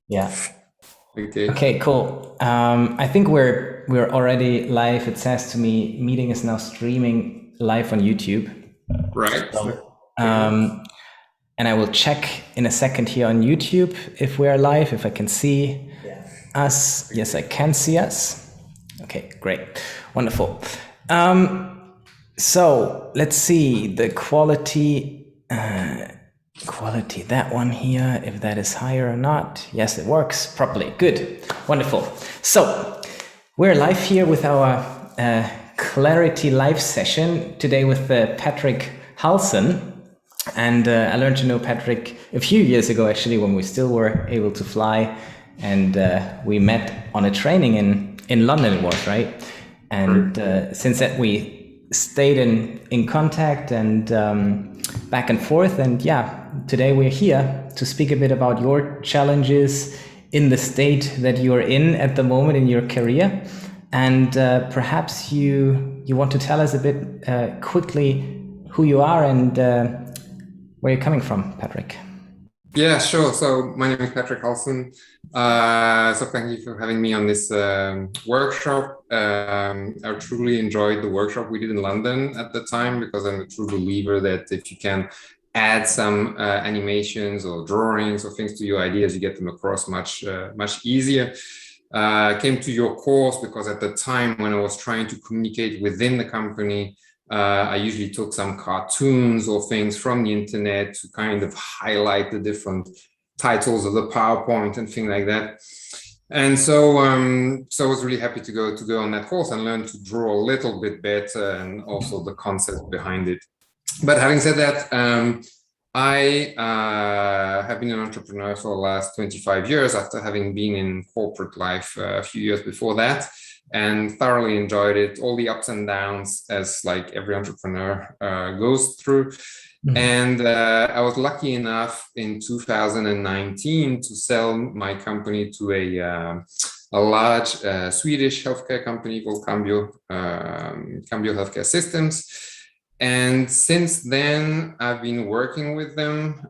Yeah. Okay. Okay, cool. I think we're already live. It says to me, meeting is now streaming live on YouTube. Right. So, Okay. and I will check in a second here on YouTube if we are live, if I can see us. Yes, I Okay. can see us. Okay, great, wonderful. So let's see the quality, that one here, if that is higher or not. Yes, it works properly. Good, wonderful. So we're live here with our Clarity live session today with Patrick Hulsen. And I learned to know Patrick a few years ago, actually, when we still were able to fly. And we met on a training in London, it was, right? Right. And since that, we stayed in contact and back and forth. And yeah, today we're here to speak a bit about your challenges in the state that you're in at the moment in your career. And perhaps you want to tell us a bit quickly who you are and where you're coming from, Patrick. Yeah, sure. So my name is Patrick Hulsen. So thank you for having me on this workshop. I truly enjoyed the workshop we did in London at the time because I'm a true believer that if you can add some animations or drawings or things to your ideas, you get them across much easier. I came to your course because at the time when I was trying to communicate within the company, I usually took some cartoons or things from the internet to kind of highlight the different titles of the PowerPoint and things like that. And so I was really happy to go on that course and learn to draw a little bit better and also the concept behind it. But having said that, I have been an entrepreneur for the last 25 years after having been in corporate life a few years before that and thoroughly enjoyed it, all the ups and downs as like every entrepreneur goes through. And I was lucky enough in 2019 to sell my company to a large Swedish healthcare company called Cambio Healthcare Systems. And since then, I've been working with them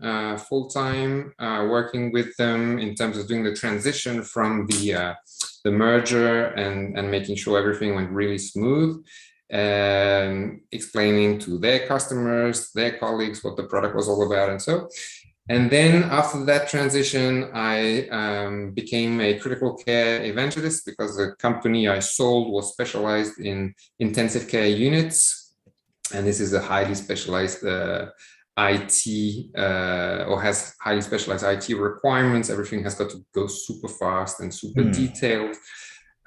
full time, working with them in terms of doing the transition from the merger and making sure everything went really smooth, explaining to their customers, their colleagues what the product was all about, and so. And then after that transition, I became a critical care evangelist because the company I sold was specialized in intensive care units. And this is a highly specialized IT or has highly specialized IT requirements. Everything has got to go super fast and super detailed.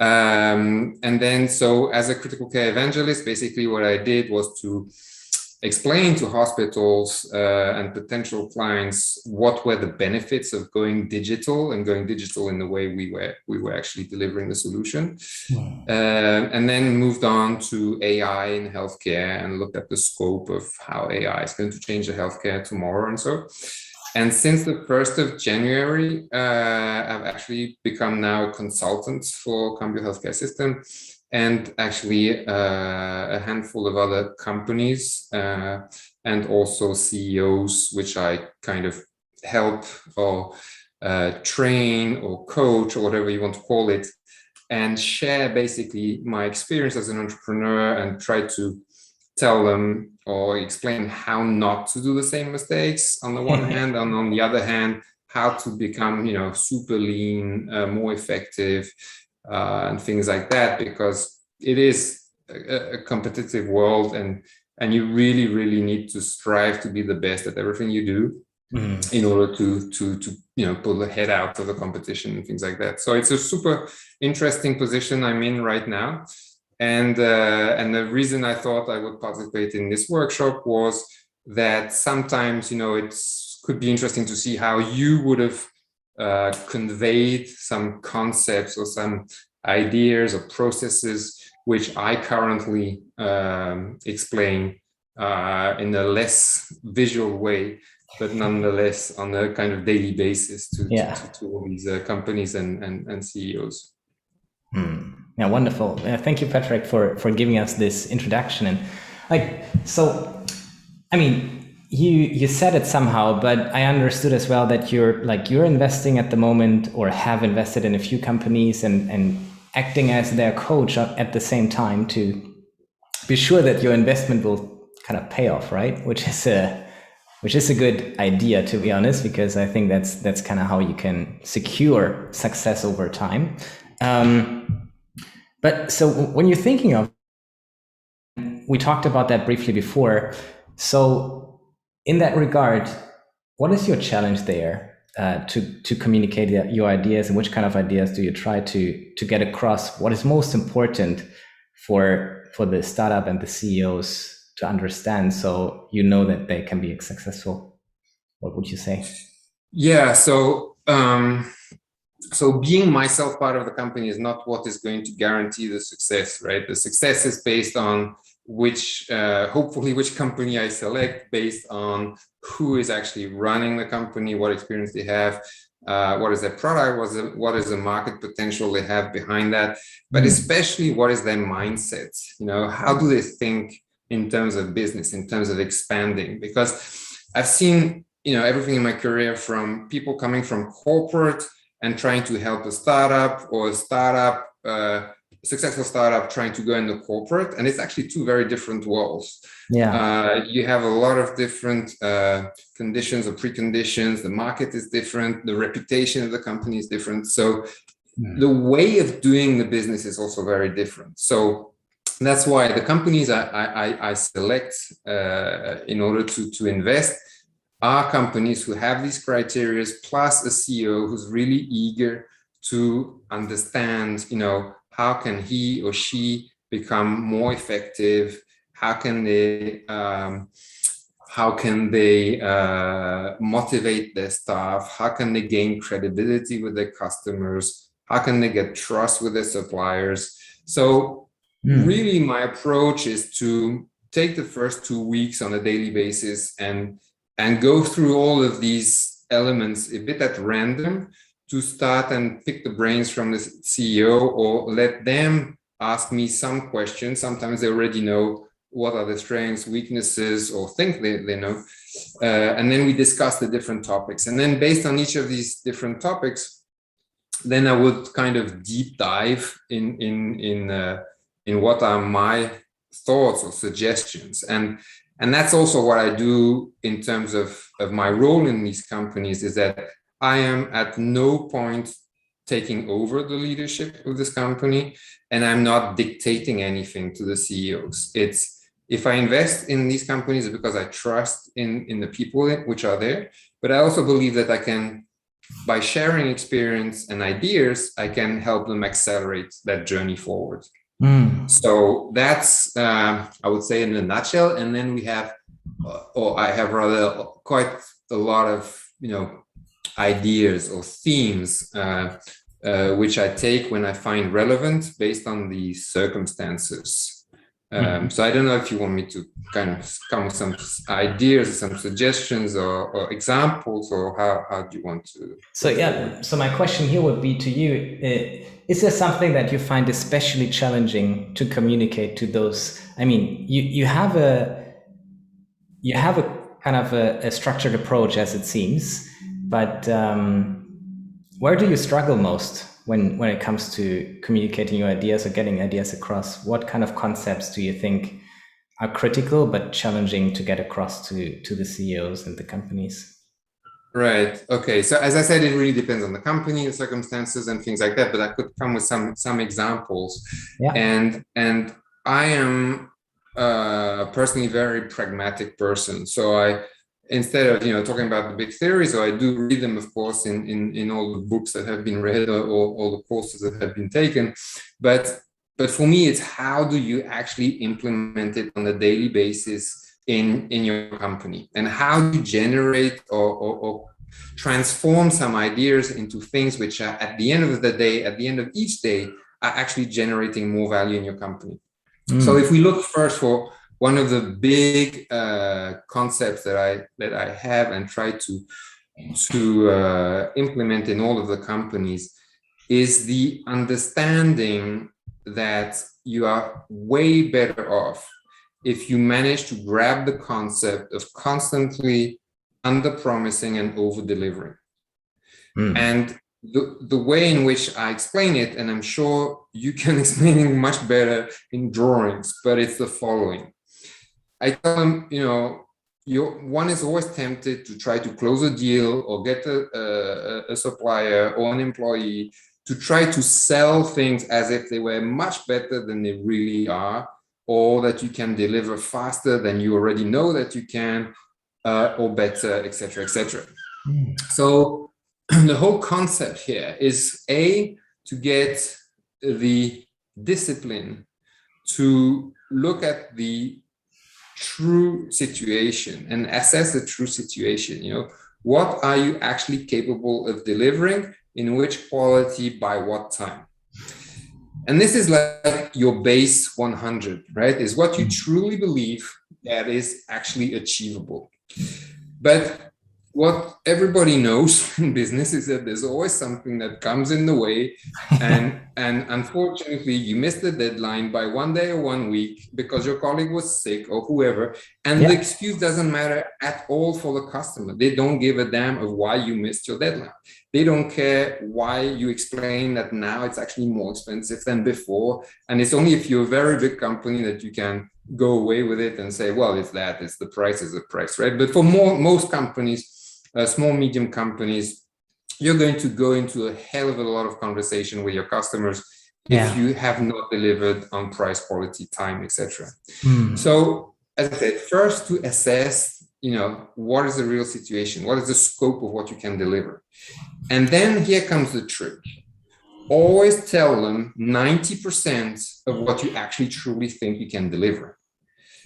And then, so as a critical care evangelist, basically what I did was to explain to hospitals and potential clients what were the benefits of going digital and going digital in the way we were actually delivering the solution. And then moved on to AI in healthcare and looked at the scope of how AI is going to change the healthcare tomorrow and so. And since the 1st of January, I've actually become now a consultant for Cambio Healthcare System and actually a handful of other companies and also CEOs, which I kind of help or train or coach or whatever you want to call it, and share basically my experience as an entrepreneur and try to tell them or explain how not to do the same mistakes on the one hand, and on the other hand, how to become, super lean, more effective, and things like that, because it is a competitive world and you really, really need to strive to be the best at everything you do in order to pull the head out of the competition and things like that. So it's a super interesting position I'm in right now. And the reason I thought I would participate in this workshop was that sometimes, it could be interesting to see how you would have conveyed some concepts or some ideas or processes which I currently explain in a less visual way, but nonetheless on a kind of daily basis to all these companies and CEOs. Yeah, wonderful. Thank you, Patrick, for giving us this introduction. And like, so, I mean, you said it somehow, but I understood as well that you're investing at the moment, or have invested in a few companies, and acting as their coach at the same time to be sure that your investment will kind of pay off, right? Which is a good idea, to be honest, because I think that's kind of how you can secure success over time. But so when you're thinking of, we talked about that briefly before. So in that regard, what is your challenge there to communicate your ideas, and which kind of ideas do you try to get across? What is most important for the startup and the CEOs to understand, so you know that they can be successful? What would you say? Yeah, so being myself part of the company is not what is going to guarantee the success, right? The success is based on hopefully which company I select, based on who is actually running the company, what experience they have, what is their product, what is the market potential they have behind that, but especially what is their mindset? How do they think in terms of business, in terms of expanding? Because I've seen, everything in my career, from people coming from corporate and trying to help a startup, or a successful startup trying to go into corporate. And it's actually two very different worlds. Yeah. You have a lot of different conditions or preconditions. The market is different. The reputation of the company is different. So the way of doing the business is also very different. So that's why the companies I select in order to invest are companies who have these criteria, plus a CEO who's really eager to understand, how can he or she become more effective? How can they motivate their staff? How can they gain credibility with their customers? How can they get trust with their suppliers? So really, my approach is to take the first 2 weeks on a daily basis and go through all of these elements a bit at random, to start and pick the brains from the CEO, or let them ask me some questions. Sometimes they already know what are the strengths, weaknesses, or think they know. And then we discuss the different topics. And then based on each of these different topics, then I would kind of deep dive in what are my thoughts or suggestions. And that's also what I do in terms of my role in these companies, is that I am at no point taking over the leadership of this company, and I'm not dictating anything to the CEOs. If I invest in these companies, it's because I trust in the people which are there, but I also believe that I can, by sharing experience and ideas, I can help them accelerate that journey forward. So that's, I would say, in a nutshell. And then we have, or I have rather quite a lot of, ideas or themes, which I take when I find relevant based on the circumstances. So I don't know if you want me to kind of come with some ideas, some suggestions, or examples, or how do you want to? So yeah, so my question here would be to you, is there something that you find especially challenging to communicate to those? I mean, you have a kind of a structured approach, as it seems, but where do you struggle most when it comes to communicating your ideas or getting ideas across? What kind of concepts do you think are critical but challenging to get across to the CEOs and the companies? Right. Okay. So as I said, it really depends on the company, the circumstances, and things like that. But I could come with some examples. Yeah. And I am personally a very pragmatic person. So instead of talking about the big theories, or I do read them, of course, in all the books that have been read, or all the courses that have been taken. But for me, it's how do you actually implement it on a daily basis in your company, and how do you generate or transform some ideas into things which are, at the end of the day, at the end of each day, are actually generating more value in your company. So if we look first for one of the big concepts that I have and try to implement in all of the companies, is the understanding that you are way better off if you manage to grab the concept of constantly under-promising and over-delivering. And the way in which I explain it, and I'm sure you can explain it much better in drawings, but it's the following. I tell them, one is always tempted to try to close a deal or get a supplier or an employee to try to sell things as if they were much better than they really are, or that you can deliver faster than you already know that you can, or better, etc., etc. So the whole concept here is to get the discipline to look at the true situation and assess the true situation. What are you actually capable of delivering, in which quality, by what time? And this is like your base 100, right? Is what you truly believe that is actually achievable. But what everybody knows in business is that there's always something that comes in the way, and unfortunately you missed the deadline by 1 day or 1 week because your colleague was sick or whoever, and the excuse doesn't matter at all for the customer. They don't give a damn of why you missed your deadline. They don't care why you explain that now it's actually more expensive than before, and it's only if you're a very big company that you can go away with it and say, well, it's the price is the price, right? But for most companies, small, medium companies, you're going to go into a hell of a lot of conversation with your customers if you have not delivered on price, quality, time, etc. So, as I said, first to assess, what is the real situation? What is the scope of what you can deliver? And then here comes the trick. Always tell them 90% of what you actually truly think you can deliver.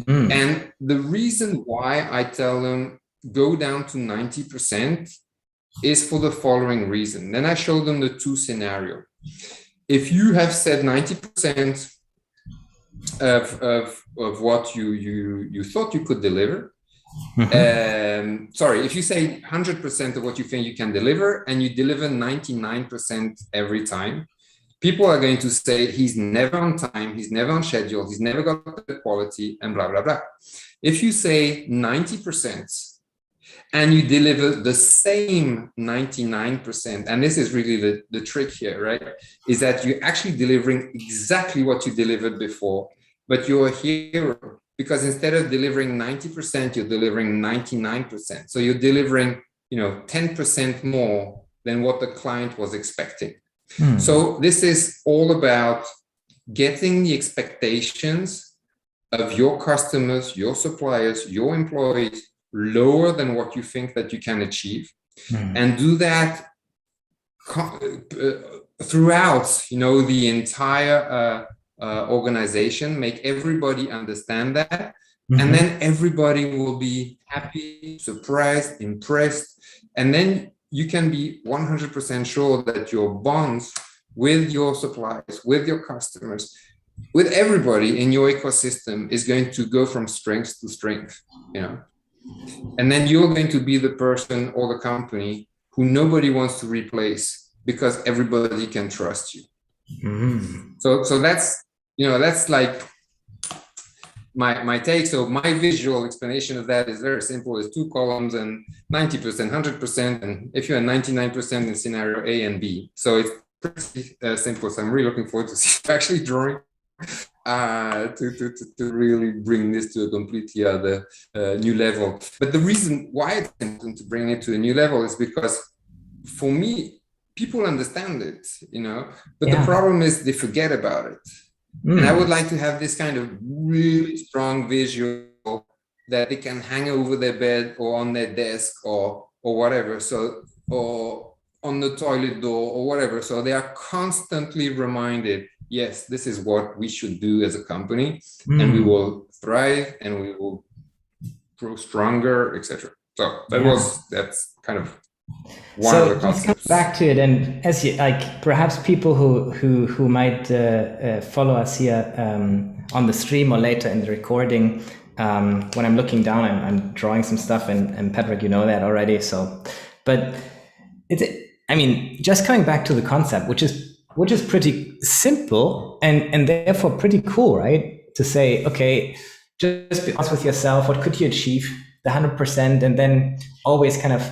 And the reason why I tell them go down to 90% is for the following reason. Then I show them the two scenarios. If you have said 90% of what you thought you could deliver, if you say 100% of what you think you can deliver and you deliver 99% every time, people are going to say he's never on time, he's never on schedule, he's never got the quality, and blah, blah, blah. If you say 90%, and you deliver the same 99%, and this is really the trick here, right? Is that you're actually delivering exactly what you delivered before, but you're a hero because instead of delivering 90%, you're delivering 99%. So you're delivering, 10% more than what the client was expecting. So this is all about getting the expectations of your customers, your suppliers, your employees lower than what you think that you can achieve, and do that throughout, the entire organization. Make everybody understand that, and then everybody will be happy, surprised, impressed, and then you can be 100% sure that your bonds with your suppliers, with your customers, with everybody in your ecosystem is going to go from strength to strength, And then you're going to be the person or the company who nobody wants to replace because everybody can trust you. So that's, that's like my take. So my visual explanation of that is very simple. It's 2 columns and 90%, 100%. And if you're at 99% in scenario A and B. So it's pretty simple. So I'm really looking forward to see actually drawing to really bring this to a completely other new level. But the reason why it's important to bring it to a new level is because for me, people understand it, but the problem is they forget about it. And I would like to have this kind of really strong visual that they can hang over their bed or on their desk or whatever. So, or on the toilet door or whatever. So they are constantly reminded, yes, this is what we should do as a company, and we will thrive and we will grow stronger, etc. So that's kind of one of the concepts. Let's come back to it, and as you perhaps people who might follow us here on the stream or later in the recording, when I'm looking down, I'm drawing some stuff, and Patrick, you know that already. So, but just coming back to the concept, which is pretty simple and therefore pretty cool, right? To say, okay, just be honest with yourself. What could you achieve? The 100%, and then always kind of,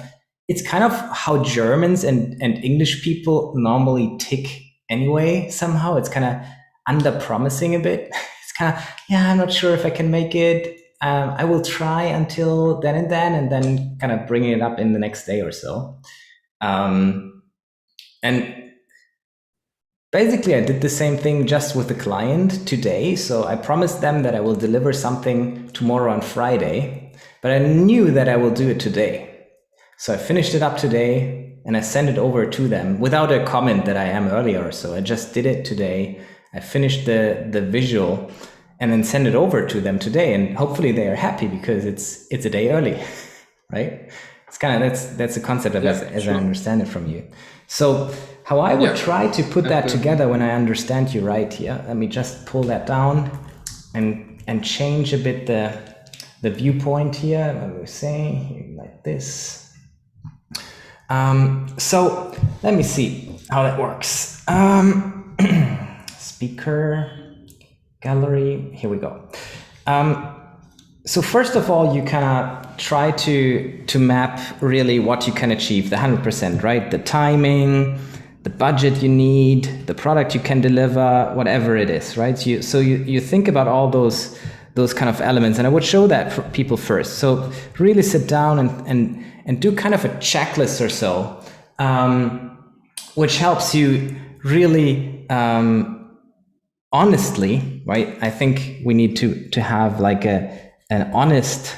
it's kind of how Germans and English people normally tick anyway. Somehow it's kind of under promising a bit. It's kind of, yeah, I'm not sure if I can make it. I will try until then, and then kind of bringing it up in the next day or so. And basically, I did the same thing just with the client today. So I promised them that I will deliver something tomorrow on Friday, but I knew that I will do it today. So I finished it up today and I sent it over to them without a comment that I am earlier or so. I just did it today. I finished the visual and then send it over to them today. And hopefully they are happy because it's a day early, right? It's kind of, that's the concept of as I understand it from you. So how I would try to put that together when I understand you right here, let me just pull that down and change a bit the viewpoint here. What we're saying like this. So let me see how that works. Speaker, gallery, here we go. So first of all, you kind of try to map really what you can achieve, the 100%, right? The timing, the budget you need, the product you can deliver, whatever it is, right? So you think about all those kind of elements, and I would show that for people first. So really sit down and do kind of a checklist or so, which helps you really honestly, right? I think we need to have like an honest,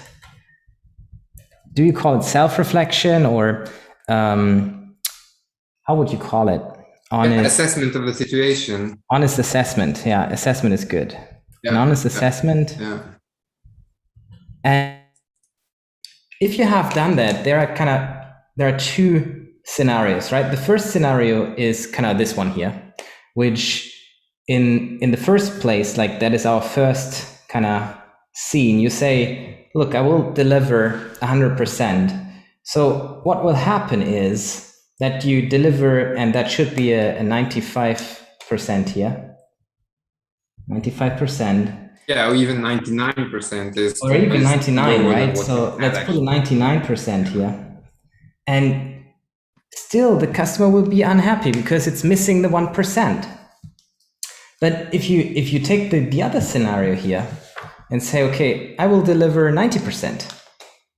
do you call it self-reflection, or how would you call it? Honest assessment of the situation. Honest assessment. Yeah, assessment is good. An honest assessment. Yeah. And if you have done that, there are two scenarios, right? The first scenario is kind of this one here, which in the first place, like that is our first kind of scene. You say, look, I will deliver 100%. So what will happen is that you deliver, and that should be a 95% here. 95%. Yeah, or even 99% is. Or even 99, right? So let's put 99% here. And still the customer will be unhappy because it's missing the 1%. But if you take the other scenario here and say, okay, I will deliver 90%,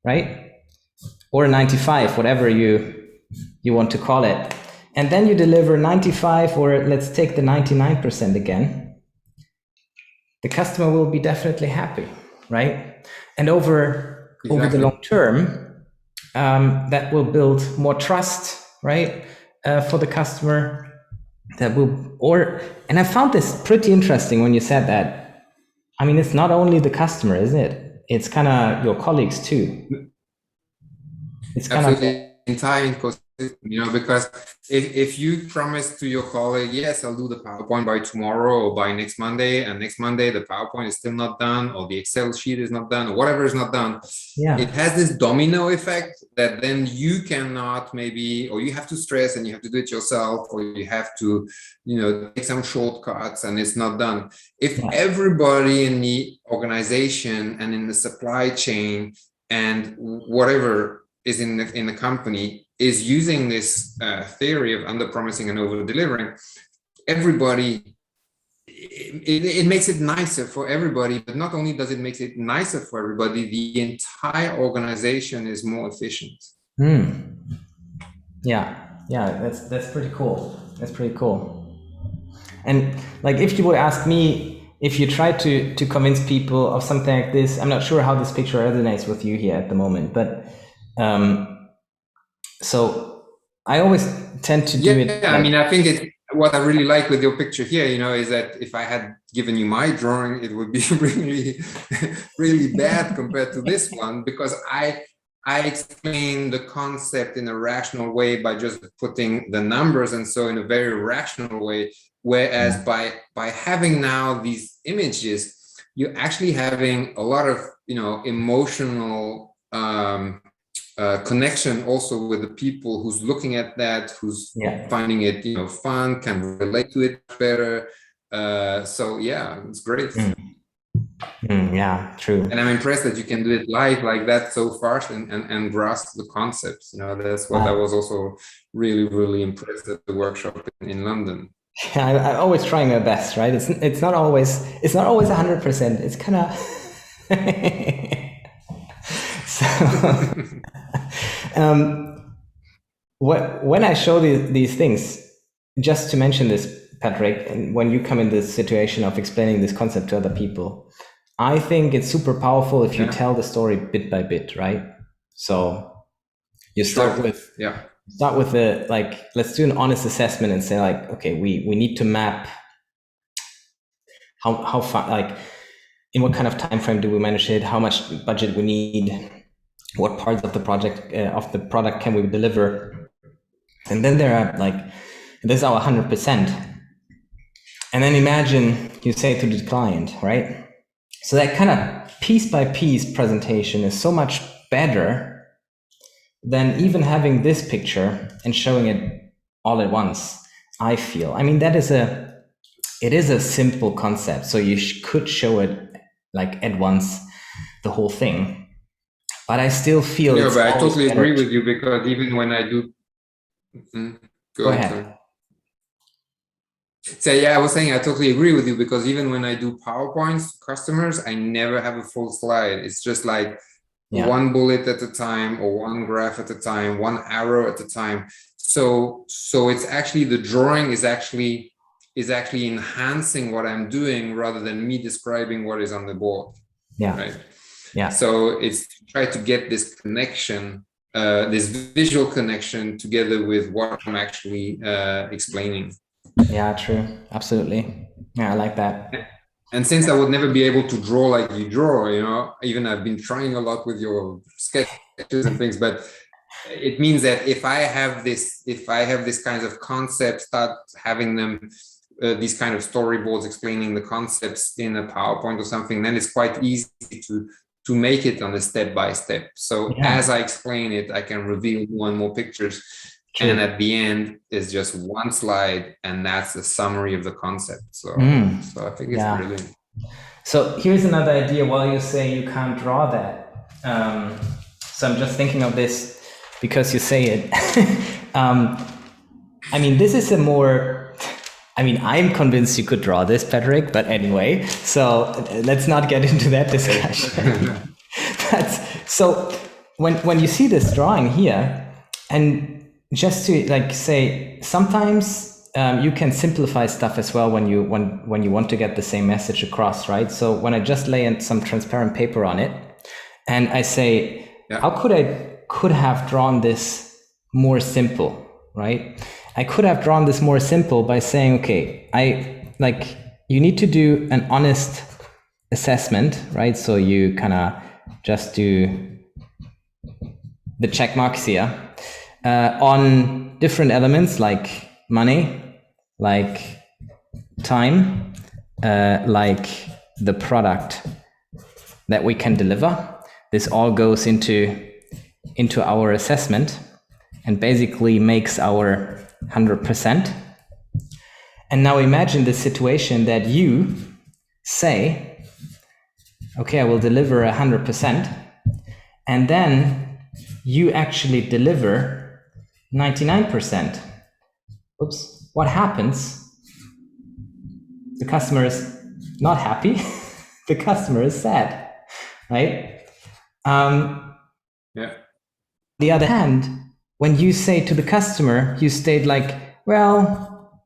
right? Or 95, whatever you want to call it. And then you deliver 95, or let's take the 99% again. The customer will be definitely happy, right? And over the long term, that will build more trust, right? For the customer. And I found this pretty interesting when you said that. I mean, it's not only the customer, isn't it? It's kind of your colleagues too. It's kind of entire ecosystem, because if you promise to your colleague, yes, I'll do the PowerPoint by tomorrow or by next Monday, and next Monday the PowerPoint is still not done, or the Excel sheet is not done, or whatever is not done, it has this domino effect that then you cannot maybe, or you have to stress and you have to do it yourself, or you have to, take some shortcuts and it's not done. If everybody in the organization and in the supply chain and whatever is in the company is using this theory of under-promising and over-delivering, everybody, it makes it nicer for everybody, but not only does it make it nicer for everybody, the entire organization is more efficient. Yeah, that's pretty cool. That's pretty cool. And like, if you would ask me, if you try to convince people of something like this, I'm not sure how this picture resonates with you here at the moment, but so I always tend to do it. Yeah, I mean, I think what I really like with your picture here, is that if I had given you my drawing, it would be really, really bad compared to this one, because I explain the concept in a rational way by just putting the numbers, and so in a very rational way. Whereas by having now these images, you're actually having a lot of emotional connection also with the people who's looking at that, who's finding it fun, can relate to it better. So yeah, it's great. Yeah, true. And I'm impressed that you can do it live like that so fast and grasp the concepts. That's what I was also really, really impressed at the workshop in London. I always try my best, right? It's not always 100%. It's kind of so. When I show these things, just to mention this, Patrick, and when you come in this situation of explaining this concept to other people, I think it's super powerful if you tell the story bit by bit, right? So you start with the, like, let's do an honest assessment and say, like, okay, we need to map how far, like, in what kind of time frame do we manage it, how much budget we need, what parts of the project of the product can we deliver, and then there are like, this is our 100%, and then imagine you say to the client, right? So that kind of piece by piece presentation is so much better than even having this picture and showing it all at once, I feel. I mean, it is a simple concept, so you could show it like at once, the whole thing. But I still feel but I totally agree with you, because even when I do... Go ahead. So yeah, I was saying I totally agree with you, because even when I do PowerPoints to customers, I never have a full slide. It's just like one bullet at a time, or one graph at a time, one arrow at a time. So it's actually, the drawing is actually enhancing what I'm doing rather than me describing what is on the board. Right. Yeah. So it's to try to get this connection, this visual connection together with what I'm actually explaining. Yeah, true. Absolutely. Yeah, I like that. And since I would never be able to draw like you draw, even I've been trying a lot with your sketches and things, but it means that if I have this kinds of concepts, start having them, these kind of storyboards explaining the concepts in a PowerPoint or something, then it's quite easy to make it on a step by step. So as I explain it, I can reveal more and more pictures. True. And at the end is just one slide, and that's the summary of the concept. So I think it's brilliant. So here's another idea. While you say you can't draw that, so I'm just thinking of this because you say it. I mean, this is a more... I mean, I'm convinced you could draw this, Patrick, but anyway, so let's not get into that discussion. But so when you see this drawing here, and just to like say, sometimes you can simplify stuff as well when you want to get the same message across, right? So when I just lay some transparent paper on it, and I say, how could have drawn this more simple, right? I could have drawn this more simple by saying, okay, you need to do an honest assessment, right? So you kind of just do the check marks here on different elements like money, like time, like the product that we can deliver. This all goes into our assessment and basically makes our 100%. And now imagine the situation that you say, okay, I will deliver 100%, and then you actually deliver 99%. Oops, what happens? The customer is not happy. The customer is sad, right? The other hand, when you say to the customer, you state like, well,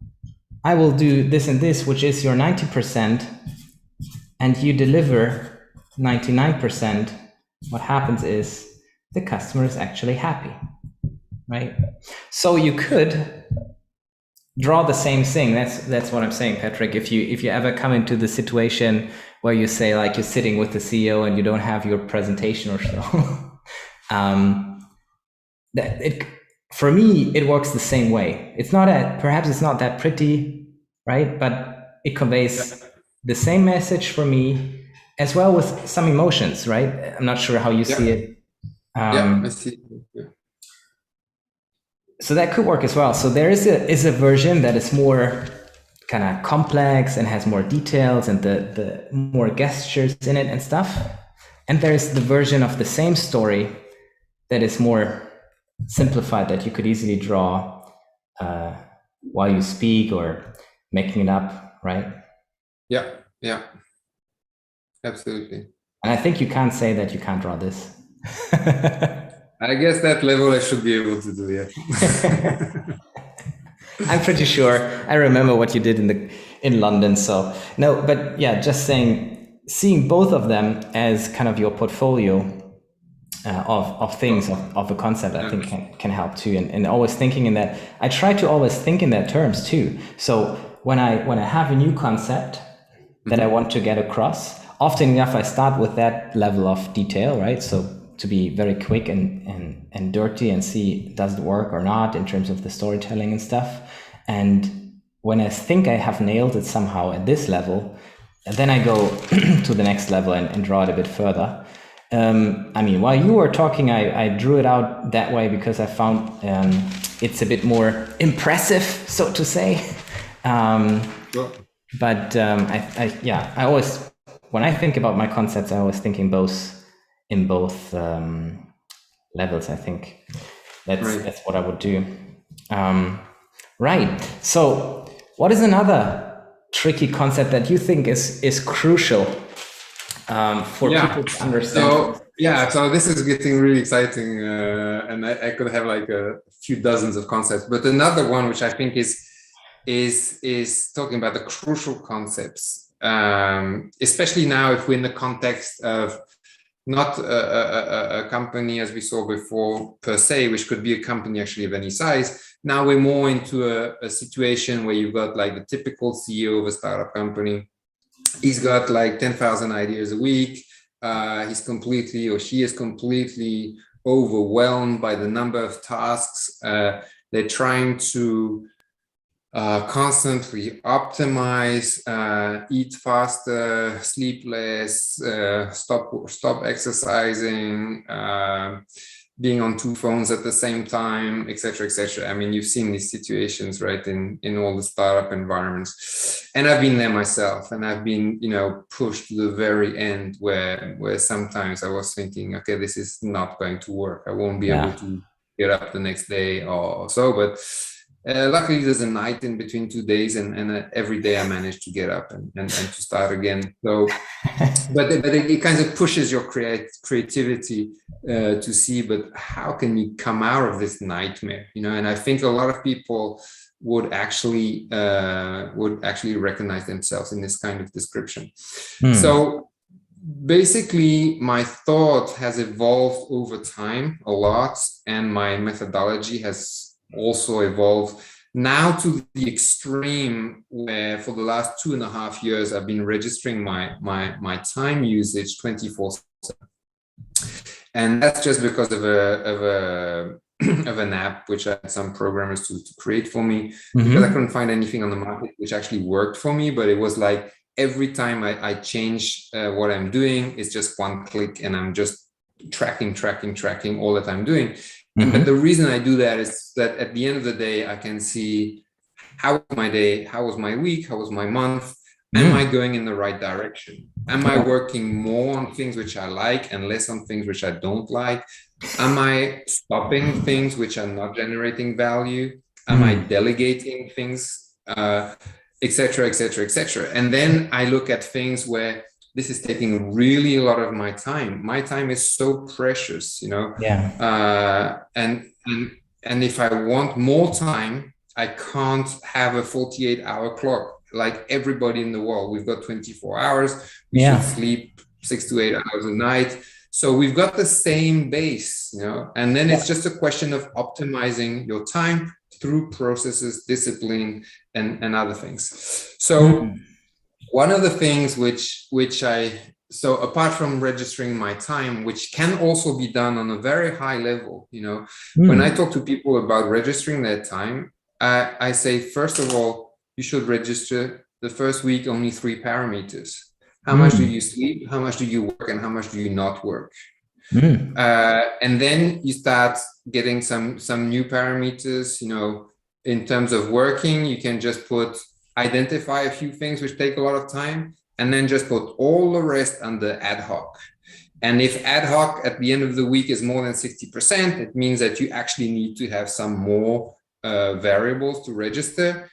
I will do this and this, which is your 90%, and you deliver 99%, what happens is the customer is actually happy, right? So you could draw the same thing. That's what I'm saying, Patrick. If you ever come into the situation where you say, like, you're sitting with the CEO and you don't have your presentation or so, for me, it works the same way. Perhaps it's not that pretty, right? But it conveys the same message for me, as well with some emotions, right? I'm not sure how you see it. I see. So that could work as well. So there is a version that is more kind of complex and has more details and the more gestures in it and stuff. And there's the version of the same story that is more simplified, that you could easily draw while you speak or making it up, right? Yeah, absolutely. And I think you can't say that you can't draw this. I guess that level I should be able to do, yeah. I'm pretty sure. I remember what you did in London. So no, but yeah, just seeing both of them as kind of your portfolio of things, of a concept, I think can help too. And always thinking in that, I try to always think in that terms too. So when I have a new concept that I want to get across, often enough I start with that level of detail, right? So to be very quick and dirty and see does it work or not in terms of the storytelling and stuff. And when I think I have nailed it somehow at this level, then I go to the next level and draw it a bit further. I mean, while you were talking, I drew it out that way because I found it's a bit more impressive, so to say. But I always, when I think about my concepts, I always think in both levels. I think that's what I would do. Right. So, what is another tricky concept that you think is crucial for people to understand? So this is getting really exciting, and I could have like a few dozens of concepts. But another one, which I think is talking about the crucial concepts, especially now if we're in the context of not a company as we saw before per se, which could be a company actually of any size. Now we're more into a situation where you've got like the typical CEO of a startup company. He's got like 10,000 ideas a week. He's completely, or she is completely overwhelmed by the number of tasks. They're trying to constantly optimize, eat faster, sleep less, stop exercising, being on two phones at the same time, etc., etc. I mean, you've seen these situations, right, in all the startup environments, and I've been there myself, and I've been, pushed to the very end where sometimes I was thinking, okay, this is not going to work. I won't be able to get up the next day or so, but luckily there's a night in between 2 days, and every day I manage to get up and to start again. So, but it kind of pushes your creativity to see, but how can you come out of this nightmare? And I think a lot of people would actually recognize themselves in this kind of description. So basically, my thought has evolved over time a lot, and my methodology has also evolved now to the extreme where for the last 2.5 years I've been registering my time usage 24/7, and that's just because of an app which I had some programmers to create for me, because I couldn't find anything on the market which actually worked for me. But it was like every time I change what I'm doing, it's just one click and I'm just tracking all that I'm doing. But the reason I do that is that at the end of the day, I can see how was my day, how was my week, how was my month, am I going in the right direction? Am I working more on things which I like and less on things which I don't like? Am I stopping things which are not generating value? Am I delegating things, etc., etc., etc.? And then I look at things where this is taking really a lot of my time. My time is so precious, and if I want more time, I can't have a 48-hour clock like everybody in the world. We've got 24 hours. We should sleep 6 to 8 hours a night. So we've got the same base, and then it's just a question of optimizing your time through processes, discipline, and other things. So one of the things so apart from registering my time, which can also be done on a very high level, when I talk to people about registering their time, I say, first of all, you should register the first week only 3 parameters. How much do you sleep? How much do you work? And how much do you not work? And then you start getting some new parameters, in terms of working. You can just put, identify a few things which take a lot of time, and then just put all the rest under ad hoc. And if ad hoc at the end of the week is more than 60%, it means that you actually need to have some more variables to register.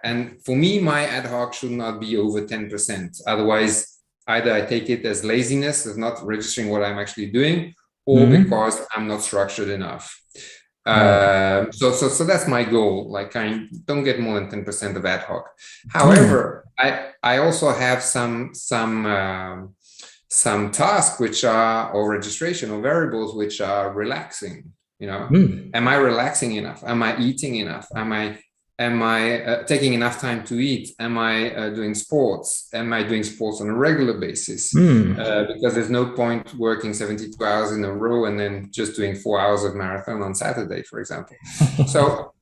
And for me, my ad hoc should not be over 10%. Otherwise, either I take it as laziness of not registering what I'm actually doing, or because I'm not structured enough. So that's my goal. Like, I don't get more than 10% of ad hoc. However, I also have some tasks which are, or registration or variables which are relaxing. You know, am I relaxing enough? Am I eating enough? Am I taking enough time to eat? Am I doing sports? Am I doing sports on a regular basis? Because there's no point working 72 hours in a row and then just doing 4 hours of marathon on Saturday, for example. So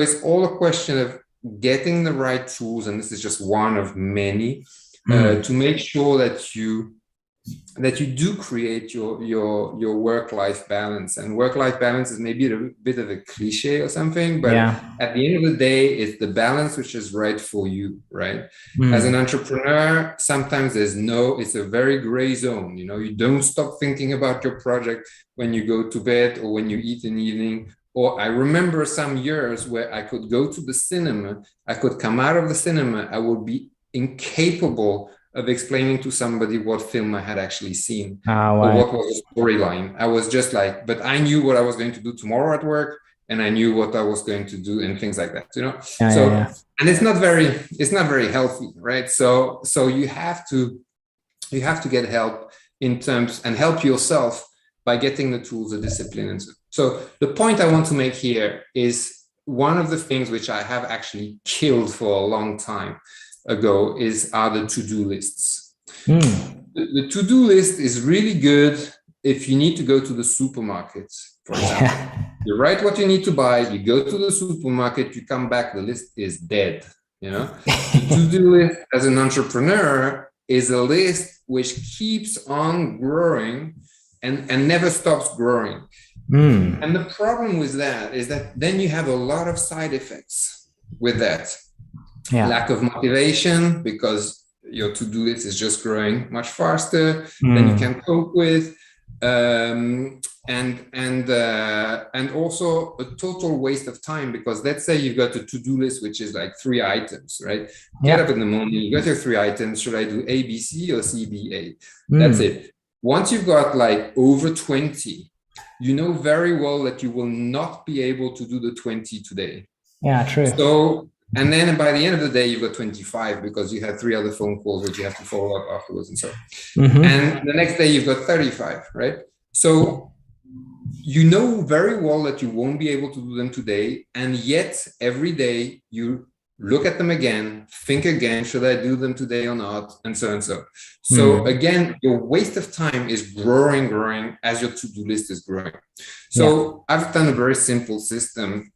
it's all a question of getting the right tools, and this is just one of many, to make sure that you do create your work-life balance. And work-life balance is maybe a bit of a cliche or something, but at the end of the day, it's the balance which is right for you, right? As an entrepreneur, sometimes it's a very gray zone. You know, you don't stop thinking about your project when you go to bed or when you eat in the evening. Or I remember some years where I could go to the cinema, I could come out of the cinema, I would be incapable of explaining to somebody what film I had actually seen, or what was the storyline. I was just like, but I knew what I was going to do tomorrow at work, and I knew what I was going to do, and things like that, you know. And it's not very healthy, right? So you have to get help in terms, and help yourself by getting the tools, the discipline, and so the point I want to make here is one of the things which I have actually killed for a long time ago are the to-do lists. The to-do list is really good if you need to go to the supermarket, for example. You write what you need to buy, you go to the supermarket, you come back, the list is dead. You know, the to-do list as an entrepreneur is a list which keeps on growing and never stops growing. And the problem with that is that then you have a lot of side effects with that. Lack of motivation, because your to-do list is just growing much faster than you can cope with, and also a total waste of time, because let's say you've got a to-do list which is like 3 items, right? Get up in the morning, you got your 3 items. Should I do A, B, C, or C, B, A? That's it. Once you've got like over 20, you know very well that you will not be able to do the 20 today. Yeah, true. So, and then by the end of the day, you've got 25 because you had 3 other phone calls which you have to follow up afterwards, and so. And the next day you've got 35, right? So you know very well that you won't be able to do them today, and yet every day you look at them again, think again, should I do them today or not, and so and so. So again, your waste of time is growing as your to-do list is growing. So I've done a very simple system,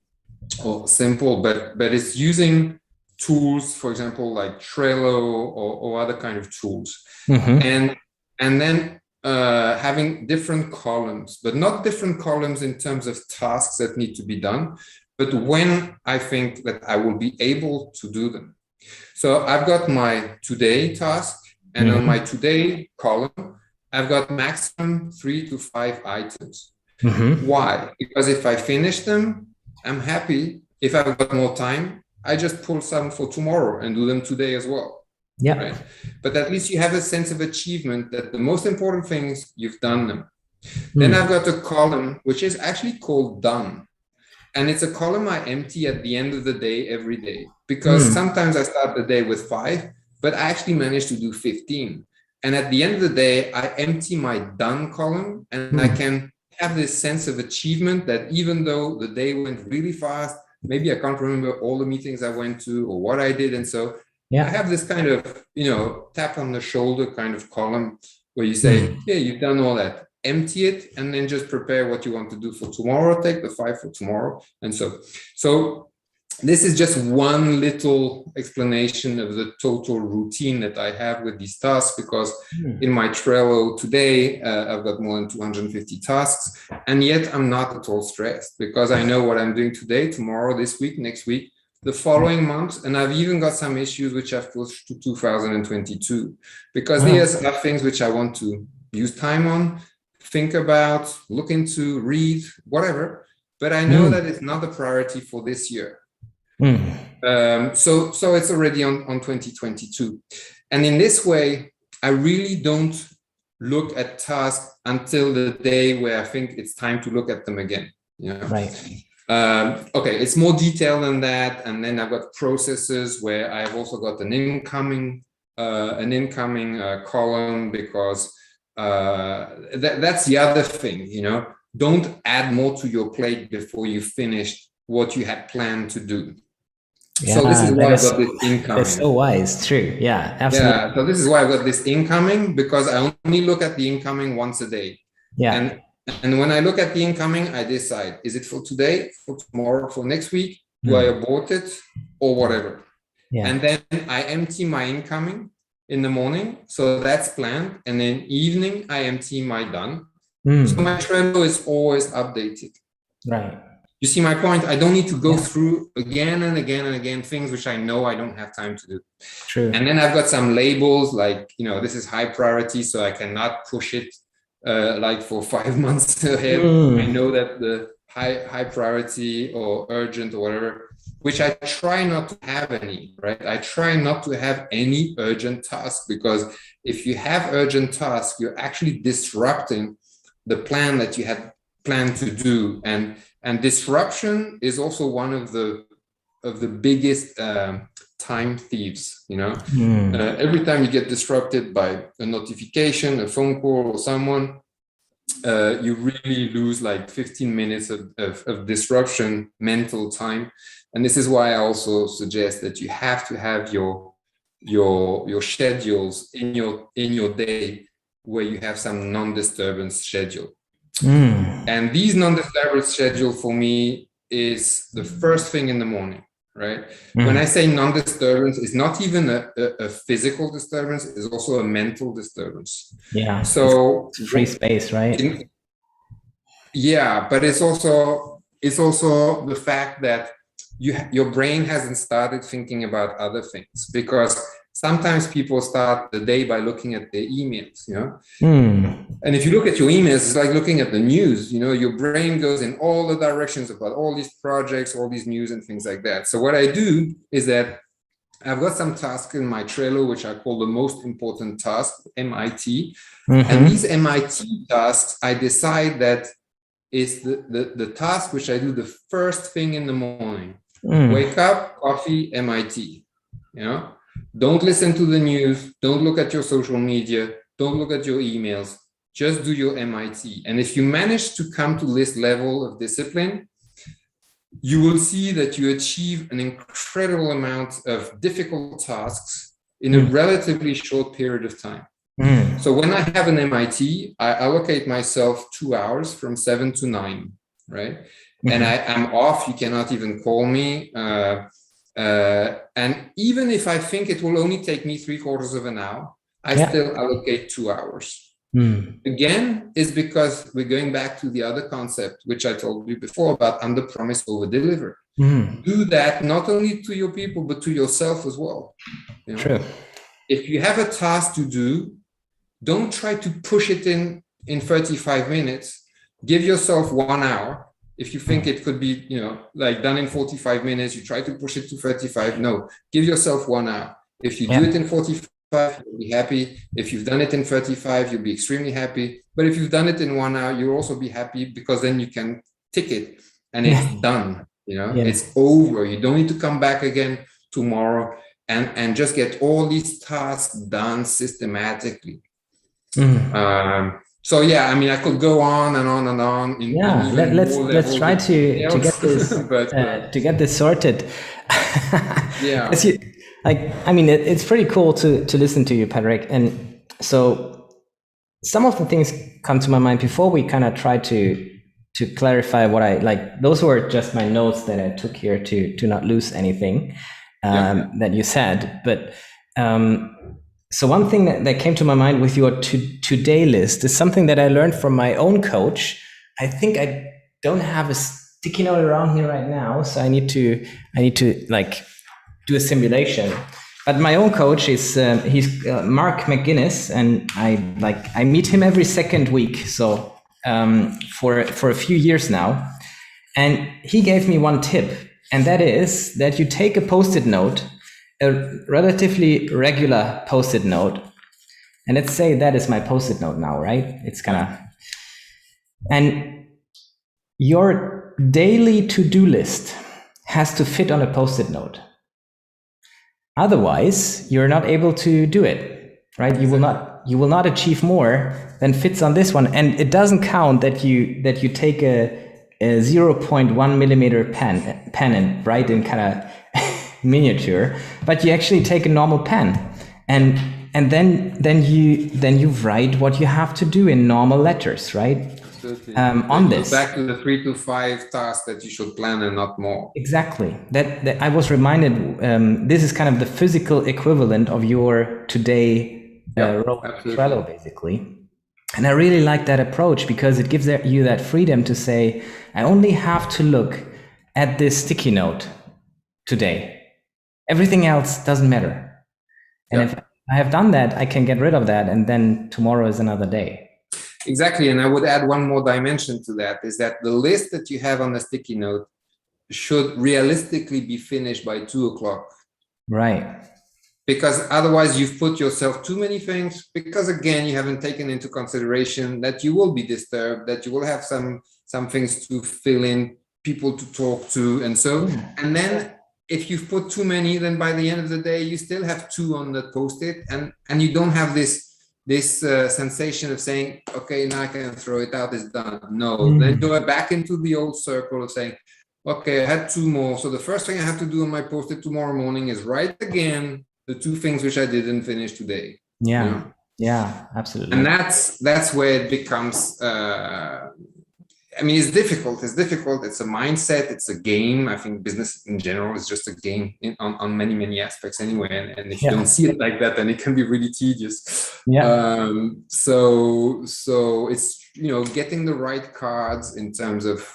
or simple, but it's using tools, for example, like Trello or other kind of tools, and then having different columns, but not different columns in terms of tasks that need to be done, but when I think that I will be able to do them. So I've got my today task, and on my today column, I've got maximum 3 to 5 items. Why? Because if I finish them, I'm happy. If I've got more time, I just pull some for tomorrow and do them today as well. Right? But at least you have a sense of achievement that the most important things, you've done them. Then I've got a column which is actually called done. And it's a column I empty at the end of the day every day, because sometimes I start the day with 5, but I actually manage to do 15. And at the end of the day, I empty my done column, and I can have this sense of achievement that even though the day went really fast, maybe I can't remember all the meetings I went to or what I did. And so I have this kind of, tap on the shoulder kind of column where you say, yeah, you've done all that. Empty it, and then just prepare what you want to do for tomorrow. Take the 5 for tomorrow. And so this is just one little explanation of the total routine that I have with these tasks, because in my Trello today, I've got more than 250 tasks, and yet I'm not at all stressed, because I know what I'm doing today, tomorrow, this week, next week. the following month, and I've even got some issues which I've pushed to 2022, because there's are things which I want to use time on, think about, look into, read, whatever, but I know that it's not a priority for this year. So it's already on 2022. And in this way, I really don't look at tasks until the day where I think it's time to look at them again. Right. Okay, it's more detailed than that. And then I've got processes where I've also got an incoming column, because that's the other thing, don't add more to your plate before you finish what you had planned to do. Yeah, so this is why I've got this incoming. That's so wise, true. Yeah, absolutely. Yeah, so this is why I've got this incoming, because I only look at the incoming once a day. Yeah. And when I look at the incoming, I decide, is it for today, for tomorrow, for next week? Do I abort it or whatever? Yeah. And then I empty my incoming in the morning. So that's planned. And then evening, I empty my done. So my Trello is always updated. Right. You see my point? I don't need to go through again and again and again things which I know I don't have time to do. True. And then I've got some labels like, this is high priority, so I cannot push it like for 5 months ahead. I know that the high priority or urgent or whatever, which I try not to have any, right? I try not to have any urgent tasks, because if you have urgent tasks, you're actually disrupting the plan that you had planned to do. And disruption is also one of the biggest time thieves, every time you get disrupted by a notification, a phone call, or someone, you really lose like 15 minutes of disruption, mental time. And this is why I also suggest that you have to have your schedules in your day where you have some non-disturbance schedule. And these non-disturbance schedule for me is the first thing in the morning, right? When I say non-disturbance, it's not even a physical disturbance, it's also a mental disturbance. Yeah. So it's free space, right? But it's also the fact that your brain hasn't started thinking about other things, because sometimes people start the day by looking at their emails, And if you look at your emails, it's like looking at the news, your brain goes in all the directions about all these projects, all these news and things like that. So what I do is that I've got some tasks in my Trello, which I call the most important task, MIT. And these MIT tasks, I decide that is the task which I do the first thing in the morning. Wake up, coffee, MIT, Don't listen to the news. Don't look at your social media. Don't look at your emails. Just do your MIT. And if you manage to come to this level of discipline, you will see that you achieve an incredible amount of difficult tasks in a relatively short period of time. So when I have an MIT, I allocate myself 2 hours from 7 to 9, right? And I'm off. You cannot even call me. And even if I think it will only take me 3/4 of an hour, I still allocate 2 hours. Again, is because we're going back to the other concept, which I told you before about under promise, over deliver. Do that not only to your people, but to yourself as well. True. If you have a task to do, don't try to push it in 35 minutes. Give yourself 1 hour. If you think it could be, like done in 45 minutes, you try to push it to 35. No, give yourself 1 hour. If you do it in 45, you'll be happy. If you've done it in 35, you'll be extremely happy. But if you've done it in 1 hour, you'll also be happy, because then you can tick it and it's done. It's over. You don't need to come back again tomorrow and just get all these tasks done systematically. So I could go on and on and on. Let's try to get this but, to get this sorted. It's pretty cool to listen to you, Patrick. And so some of the things come to my mind before we kind of try to clarify what I like. Those were just my notes that I took here to not lose anything that you said. But so one thing that came to my mind with your today list is something that I learned from my own coach. I think I don't have a sticky note around here right now, so I need to like do a simulation. But my own coach is he's Mark McGuinness, and I meet him every second week, so for a few years now. And he gave me one tip, and that is that you take a post-it note, a relatively regular post-it note, and let's say that is my post-it note now, right? It's and your daily to-do list has to fit on a post-it note. Otherwise, you're not able to do it, right? You will not achieve more than fits on this one. And it doesn't count that you take a 0.1 millimeter pen and write in kind of miniature, but you actually take a normal pen and then you write what you have to do in normal letters, right? On this, back to the 3 to 5 tasks that you should plan and not more. Exactly. That I was reminded. This is kind of the physical equivalent of your today role in Trello, basically. And I really like that approach because it gives you that freedom to say, I only have to look at this sticky note today. Everything else doesn't matter. And if I have done that, I can get rid of that, and then tomorrow is another day. Exactly. And I would add one more dimension to that, is that the list that you have on the sticky note should realistically be finished by 2 o'clock. Right. Because otherwise you've put yourself too many things, because again, you haven't taken into consideration that you will be disturbed, that you will have some things to fill in, people to talk to, and so, and then if you've put too many, then by the end of the day, you still have 2 on the post-it, and you don't have this sensation of saying, okay, now I can throw it out, it's done. No, then go back into the old circle of saying, okay, I had 2 more. So the first thing I have to do on my post-it tomorrow morning is write again the 2 things which I didn't finish today. Yeah, you know? Yeah, absolutely. And that's where it becomes, I mean, it's difficult. It's a mindset. It's a game. I think business in general is just a game on many, many aspects anyway. And if you don't see it like that, then it can be really tedious. Yeah. So it's, getting the right cards in terms of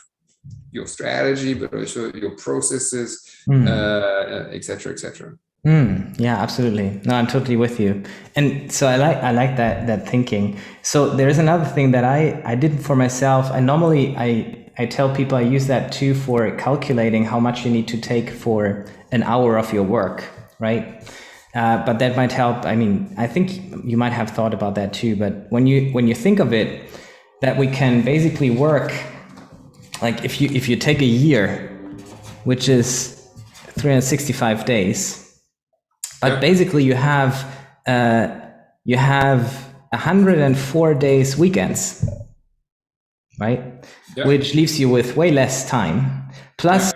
your strategy, but also your processes, et cetera, et cetera. Yeah, absolutely. No, I'm totally with you. And so I like that thinking. So there is another thing that I did for myself. I tell people I use that too for calculating how much you need to take for an hour of your work, right? But that might help. I mean, I think you might have thought about that too, but when you think of it, that we can basically work, like if you take a year, which is 365 days, but basically you have 104 days weekends, right? Yeah. Which leaves you with way less time. Plus,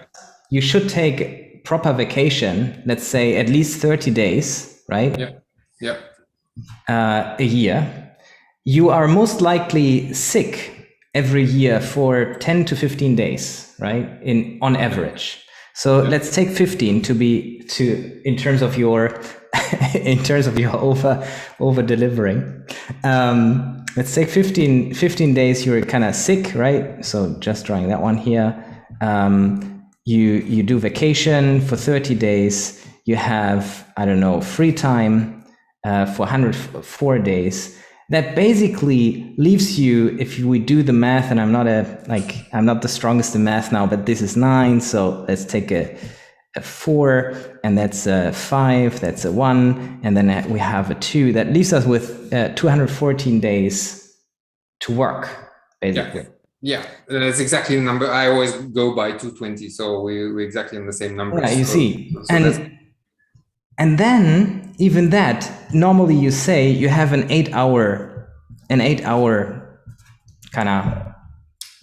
you should take proper vacation. Let's say at least 30 days, right? Yeah. A year. You are most likely sick every year for 10 to 15 days, right? On average. So let's take 15 in terms of your over delivering. Let's take 15 days you're kind of sick, right? So just drawing that one here. You do vacation for 30 days. You have, I don't know, free time for 104 days. That basically leaves you, if we do the math, and I'm not the strongest in math now, but this is 9. So let's take a 4, and that's a 5, that's a 1, and then we have a 2. That leaves us with 214 days to work, basically. Yeah, that's exactly the number. I always go by 220, so we're exactly on the same number. Yeah, you see. And then even that, normally you say you have an 8-hour kind of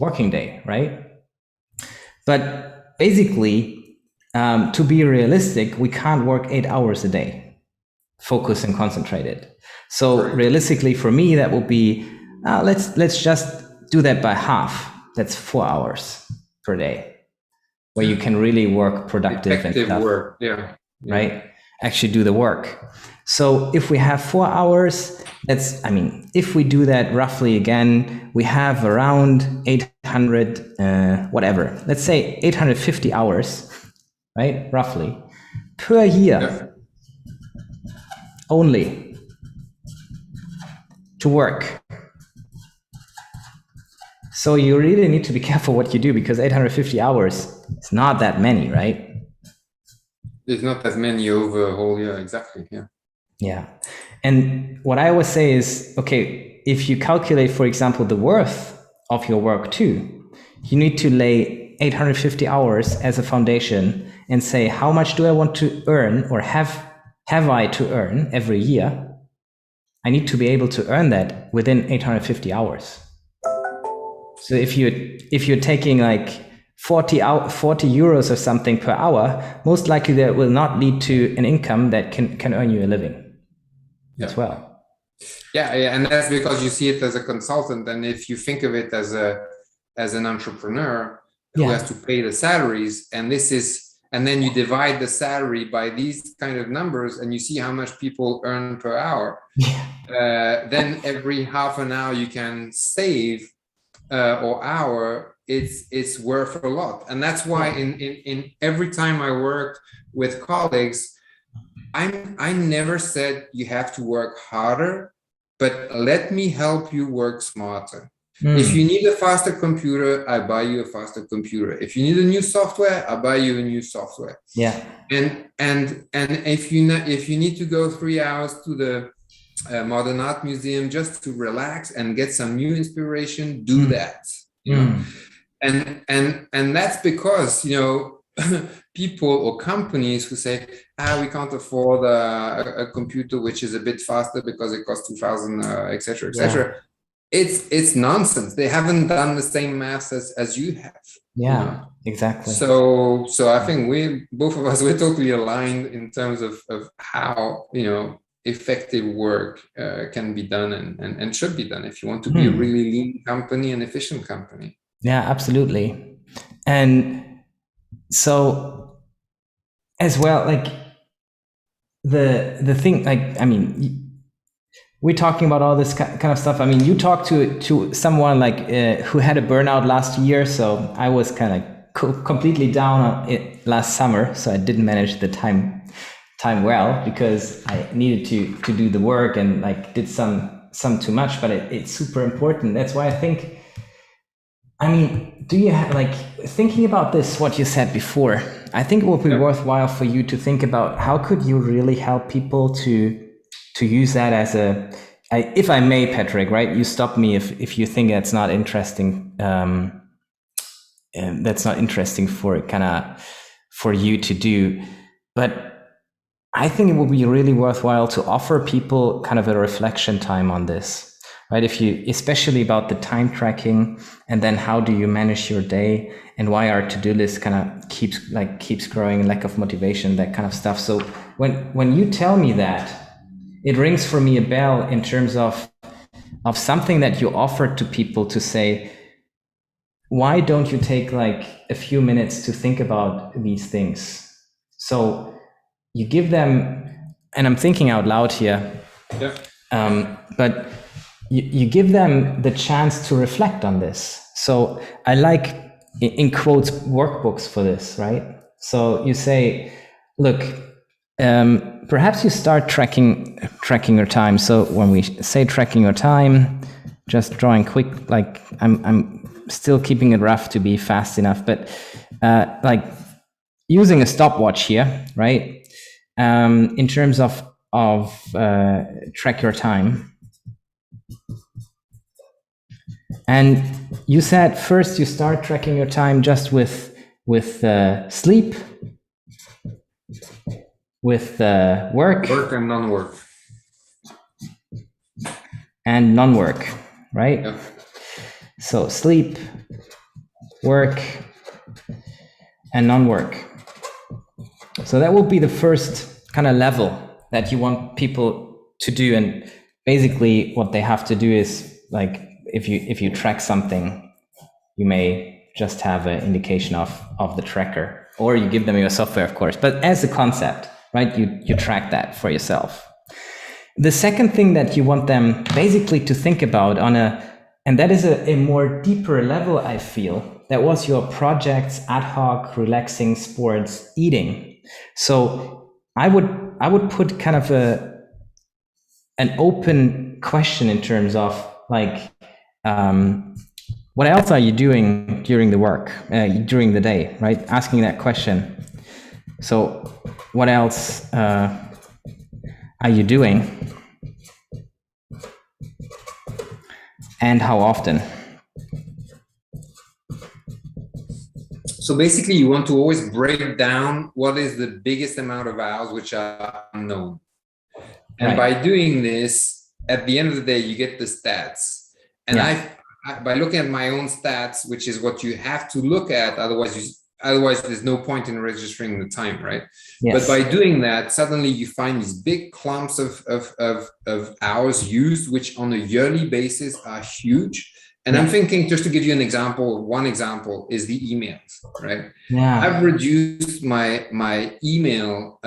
working day, right? But basically, to be realistic, we can't work 8 hours a day, focus and concentrated. So realistically, for me, that would be let's just do that by half. That's 4 hours per day, where you can really work productive and stuff. Work, yeah. Right. actually do the work. So if we have 4 hours, if we do that roughly again, we have around 800, whatever, let's say 850 hours, right? Roughly per year only to work. So you really need to be careful what you do, because 850 hours is not that many, right? It's not as many over a whole year, exactly. Yeah. Yeah. And what I always say is, okay, if you calculate, for example, the worth of your work too, you need to lay 850 hours as a foundation and say, how much do I want to earn, or have I to earn every year? I need to be able to earn that within 850 hours. So if you're taking like 40 euros or something per hour, most likely that will not lead to an income that can earn you a living as well. Yeah, and that's because you see it as a consultant, and if you think of it as an entrepreneur who has to pay the salaries, and then you divide the salary by these kind of numbers, and you see how much people earn per hour. Then every half an hour you can save or hour, it's worth a lot. And that's why in every time I worked with colleagues, I never said you have to work harder, but let me help you work smarter. If you need a faster computer, I buy you a faster computer. If you need a new software, I buy you a new software. Yeah. And if you need to go 3 hours to the Modern Art Museum just to relax and get some new inspiration, do that. You know? And that's because, you know, people or companies who say, we can't afford a computer which is a bit faster because it costs 2,000, etc., etc. It's nonsense. They haven't done the same maths as you have. Yeah, you know? exactly. So I think both of us, we're totally aligned in terms of how, you know, effective work can be done and should be done if you want to be a really lean company and efficient company. Yeah, absolutely. And so as well, like the thing, like, I mean, we're talking about all this kind of stuff. I mean, you talked to someone like who had a burnout last year, so I was kind of completely down on it last summer, so I didn't manage the time well because I needed to do the work and like did some too much, but it's super important. That's why I think, I mean, do you have, like, thinking about this, what you said before, I think it would be worthwhile for you to think about how could you really help people to use that as if I may, Patrick, right? You stop me if you think that's not interesting. And that's not interesting for you to do. But I think it would be really worthwhile to offer people kind of a reflection time on this, right? Especially about the time tracking, and then how do you manage your day, and why our to-do list kind of keeps growing, lack of motivation, that kind of stuff. So when you tell me that, it rings for me a bell in terms of something that you offer to people to say, why don't you take like a few minutes to think about these things? So you give them, and I'm thinking out loud here, but you give them the chance to reflect on this. So I like, in quotes, workbooks for this, right? So you say, look, perhaps you start tracking your time. So when we say tracking your time, just drawing quick, like I'm still keeping it rough to be fast enough, but like using a stopwatch here, right? In terms of track your time. And you said first you start tracking your time just with sleep, with work and non-work, and non-work, right? So sleep, work, and non-work. So that will be the first kind of level that you want people to do. And basically what they have to do is, like, if you track something, you may just have an indication of the tracker, or you give them your software, of course, but as a concept, right? You track that for yourself. The second thing that you want them basically to think about and that is a more deeper level, I feel, that was your projects, ad hoc, relaxing, sports, eating. So I would put kind of an open question in terms of like, what else are you doing during the work, during the day, right? Asking that question. So what else are you doing? And how often? So basically, you want to always break down what is the biggest amount of hours which are unknown. And by doing this, at the end of the day, you get the stats. And by looking at my own stats, which is what you have to look at, otherwise there's no point in registering the time, right? Yes. But by doing that, suddenly you find these big clumps of hours used, which on a yearly basis are huge. And I'm thinking, just to give you an example, one example is the emails, right? Yeah. I've reduced my email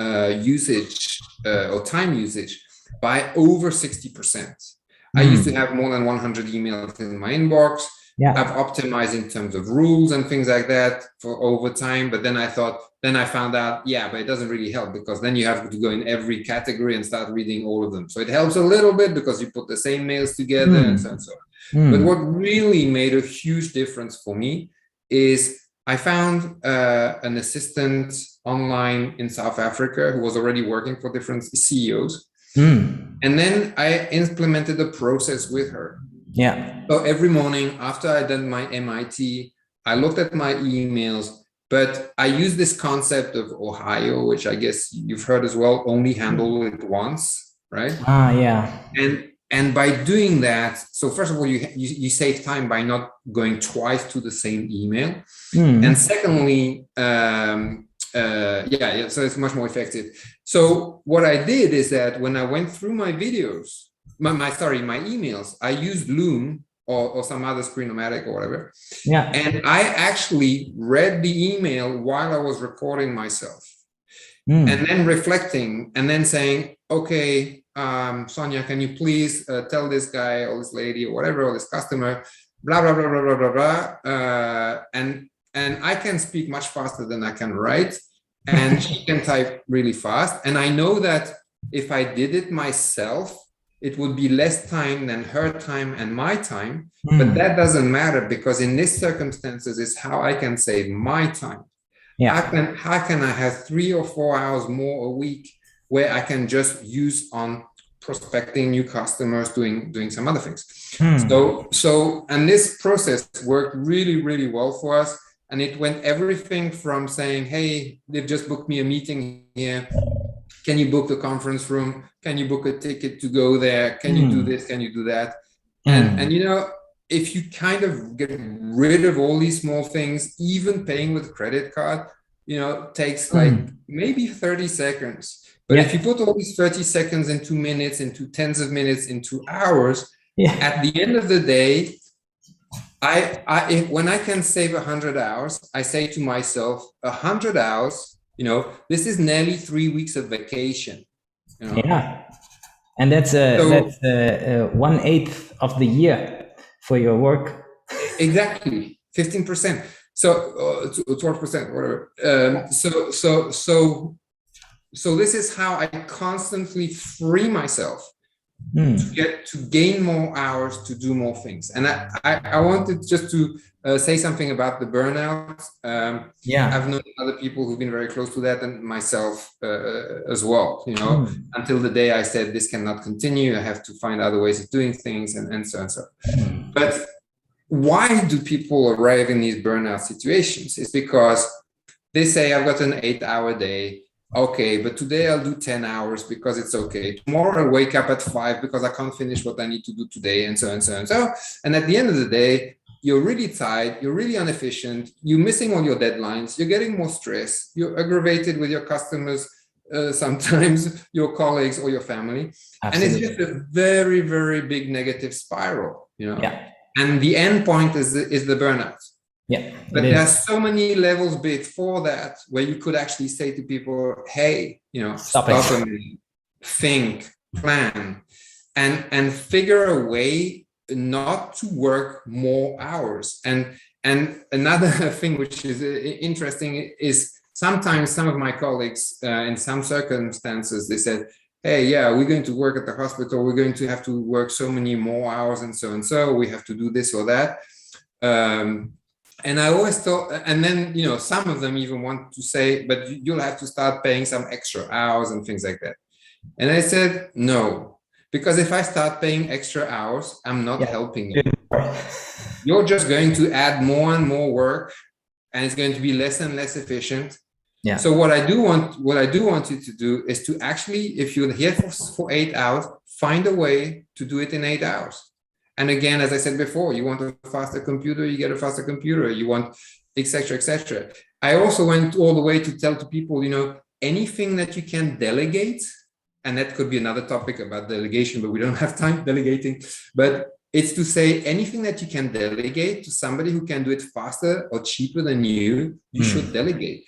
usage or time usage by over 60%. I used to have more than 100 emails in my inbox. Yeah. I've optimized in terms of rules and things like that for over time. But then I found out, but it doesn't really help, because then you have to go in every category and start reading all of them. So it helps a little bit because you put the same mails together and so on. But what really made a huge difference for me is I found an assistant online in South Africa who was already working for different CEOs. And then I implemented a process with her. Yeah. So every morning after I done my MIT, I looked at my emails, but I used this concept of Ohio, which I guess you've heard as well, only handle it once, right? Yeah. And by doing that, so first of all, you save time by not going twice to the same email. And secondly, so it's much more effective. So what I did is that when I went through my videos, my emails, I used Loom or some other Screenomatic or whatever. Yeah. And I actually read the email while I was recording myself. And then reflecting and then saying, okay, Sonia, can you please tell this guy or this lady or whatever, or this customer, blah, blah, blah, blah, blah, blah, blah. And I can speak much faster than I can write. And she can type really fast. And I know that if I did it myself, it would be less time than her time and my time. But that doesn't matter, because in these circumstances is how I can save my time. Yeah. How can I have 3 or 4 hours more a week where I can just use on prospecting new customers, doing some other things. And this process worked really, really well for us. And it went everything from saying, hey, they've just booked me a meeting here. Can you book the conference room? Can you book a ticket to go there? Can you do this? Can you do that? And if you kind of get rid of all these small things, even paying with credit card, takes like maybe 30 seconds. But if you put all these 30 seconds into minutes, into tens of minutes, into hours, at the end of the day, when I can save 100 hours, I say to myself, 100 hours, this is nearly 3 weeks of vacation. Yeah. And that's 1/8 of the year for your work. Exactly. 15%. So 12%, whatever. So this is how I constantly free myself to gain more hours, to do more things. And I wanted just to say something about the burnout. I've known other people who've been very close to that, and myself as well, until the day I said, this cannot continue. I have to find other ways of doing things and so on. But why do people arrive in these burnout situations? It's because they say, I've got an 8-hour day. Okay, but today I'll do 10 hours because it's okay. Tomorrow I'll wake up at 5 because I can't finish what I need to do today, and so on and so and so. And at the end of the day, you're really tired, you're really inefficient, you're missing all your deadlines, you're getting more stress, you're aggravated with your customers, sometimes your colleagues or your family. Absolutely. And it's just a very, very big negative spiral, Yeah. And the end point is the burnout. Yeah, But it there are is. so many levels before that where you could actually say to people, hey, Stop stop a it. minute, think, plan, and figure a way not to work more hours. And another thing which is interesting is sometimes some of my colleagues in some circumstances, they said, hey, yeah, we're going to work at the hospital, we're going to have to work so many more hours and so, we have to do this or that. And I always thought, and then, some of them even want to say, but you'll have to start paying some extra hours and things like that. And I said, no, because if I start paying extra hours, I'm not helping you. You're just going to add more and more work, and it's going to be less and less efficient. Yeah. So what I do want you to do is to actually, if you're here for 8 hours, find a way to do it in 8 hours. And again, as I said before, you want a faster computer, you get a faster computer, you want etc., etc. I also went all the way to tell to people, anything that you can delegate, and that could be another topic about delegation, but we don't have time delegating, but it's to say anything that you can delegate to somebody who can do it faster or cheaper than you should delegate.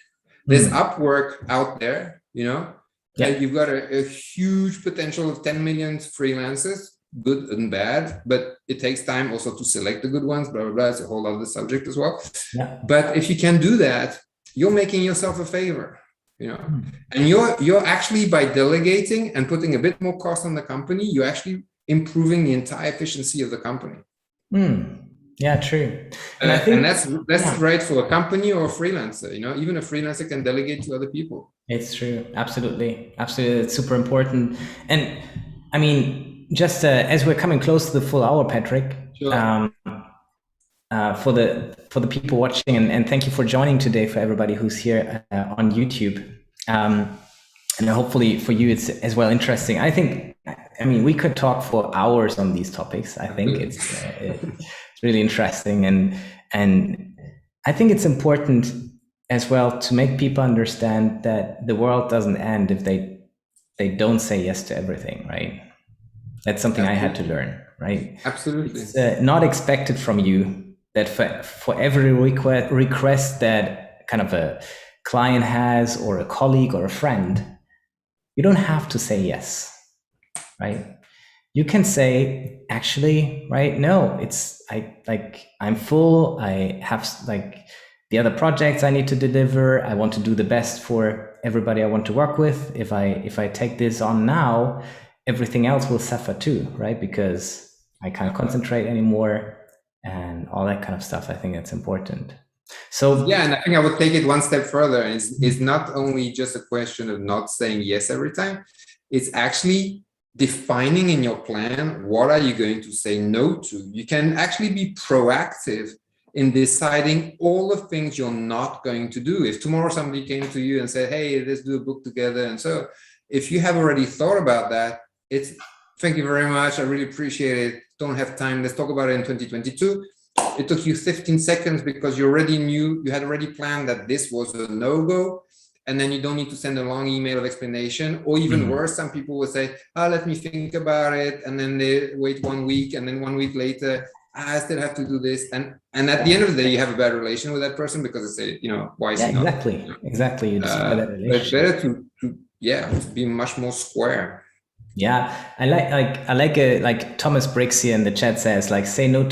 There's Upwork out there, you've got a huge potential of 10 million freelancers, good and bad, but it takes time also to select the good ones, blah, blah, blah. It's a whole other subject as well. Yeah. But if you can do that, you're making yourself a favor, and you're actually, by delegating and putting a bit more cost on the company, you're actually improving the entire efficiency of the company. Yeah, true. And I think that's right for a company or a freelancer. Even a freelancer can delegate to other people. It's true. Absolutely. It's super important. And I mean, just as we're coming close to the full hour, Patrick, sure. For the people watching, and thank you for joining today, for everybody who's here on YouTube. And hopefully for you, it's as well interesting. I mean, we could talk for hours on these topics. I think it's really interesting. And I think it's important as well to make people understand that the world doesn't end if they don't say yes to everything, right? That's something I had to learn, right? Absolutely. It's not expected from you that for every request that kind of a client has, or a colleague or a friend, you don't have to say yes, right? You can say, actually, right, no, I'm full. I have the other projects I need to deliver. I want to do the best for everybody I want to work with. If I take this on now, everything else will suffer too, right? Because I can't concentrate anymore and all that kind of stuff. I think that's important. So yeah, and I think I would take it one step further. And it's not only just a question of not saying yes every time. It's actually defining in your plan, what are you going to say no to? You can actually be proactive in deciding all the things you're not going to do. If tomorrow somebody came to you and said, hey, let's do a book together. And so if you have already thought about that, it's thank you very much. I really appreciate it. Don't have time. Let's talk about it in 2022. It took you 15 seconds because you already knew, you had already planned that this was a no-go. And then you don't need to send a long email of explanation, or even worse, some people will say, let me think about it. And then they wait 1 week, and then 1 week later, I still have to do this. And at the end of the day, you have a bad relation with that person because they say, why is he not? Exactly. You destroy that relationship. But it's better to be much more square. Yeah, I like Thomas Briggs here in the chat says, say no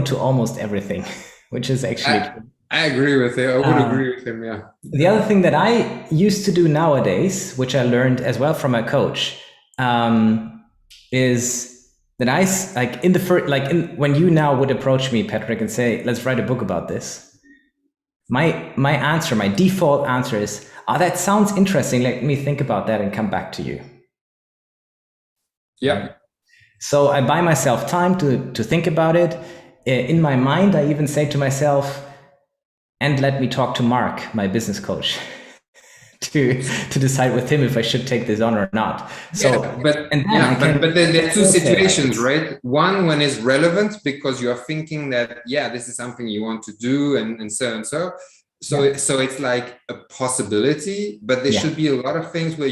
to almost everything, which is actually I agree with him. I would agree with him. Yeah. The other thing that I used to do nowadays, which I learned as well from my coach, is that when you now would approach me, Patrick, and say, let's write a book about this. My default answer is, that sounds interesting. Let me think about that and come back to you. Yeah. So I buy myself time to think about it. In my mind, I even say to myself, and let me talk to Mark, my business coach, to decide with him if I should take this on or not. So, but there are two situations, right? One, when it's relevant because you are thinking that, this is something you want to do, and so. So it's like a possibility, but there should be a lot of things where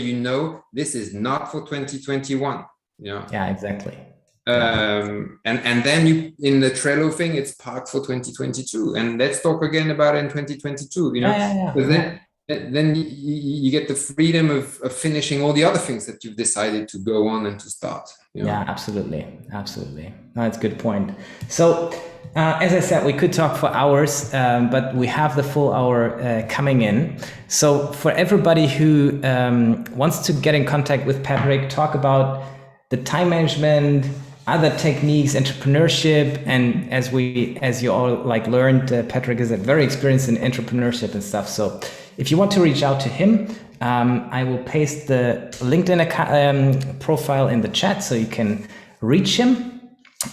this is not for 2021. Yeah, exactly. And then you in the Trello thing, it's parked for 2022, and let's talk again about it in 2022. You know, then you get the freedom of finishing all the other things that you've decided to go on and to start. You know? Yeah, absolutely. No, that's a good point. So, as I said, we could talk for hours, but we have the full hour coming in. So for everybody who wants to get in contact with Patrick, talk about the time management, other techniques, entrepreneurship, and as you all like learned, Patrick is very experienced in entrepreneurship and stuff. So if you want to reach out to him, I will paste the LinkedIn profile in the chat so you can reach him.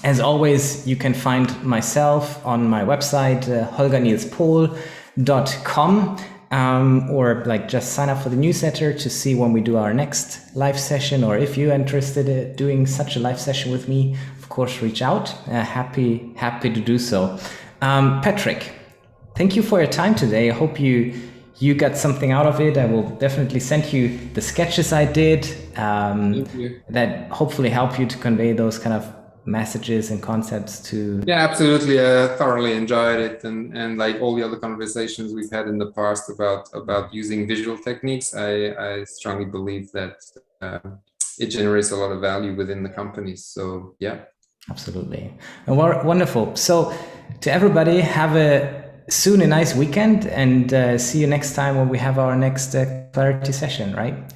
As always, you can find myself on my website, holgernilspol.com, or like just sign up for the newsletter to see when we do our next live session, or if you're interested in doing such a live session with me, of course, reach out. Happy to do so. Patrick, thank you for your time today. I hope you got something out of it. I will definitely send you the sketches I did that hopefully help you to convey those kind of messages and concepts to. Yeah, absolutely. I thoroughly enjoyed it, and like all the other conversations we've had in the past about using visual techniques, I strongly believe that it generates a lot of value within the companies. So yeah, absolutely. And wonderful. So to everybody, have a nice weekend, and see you next time when we have our next clarity session, right?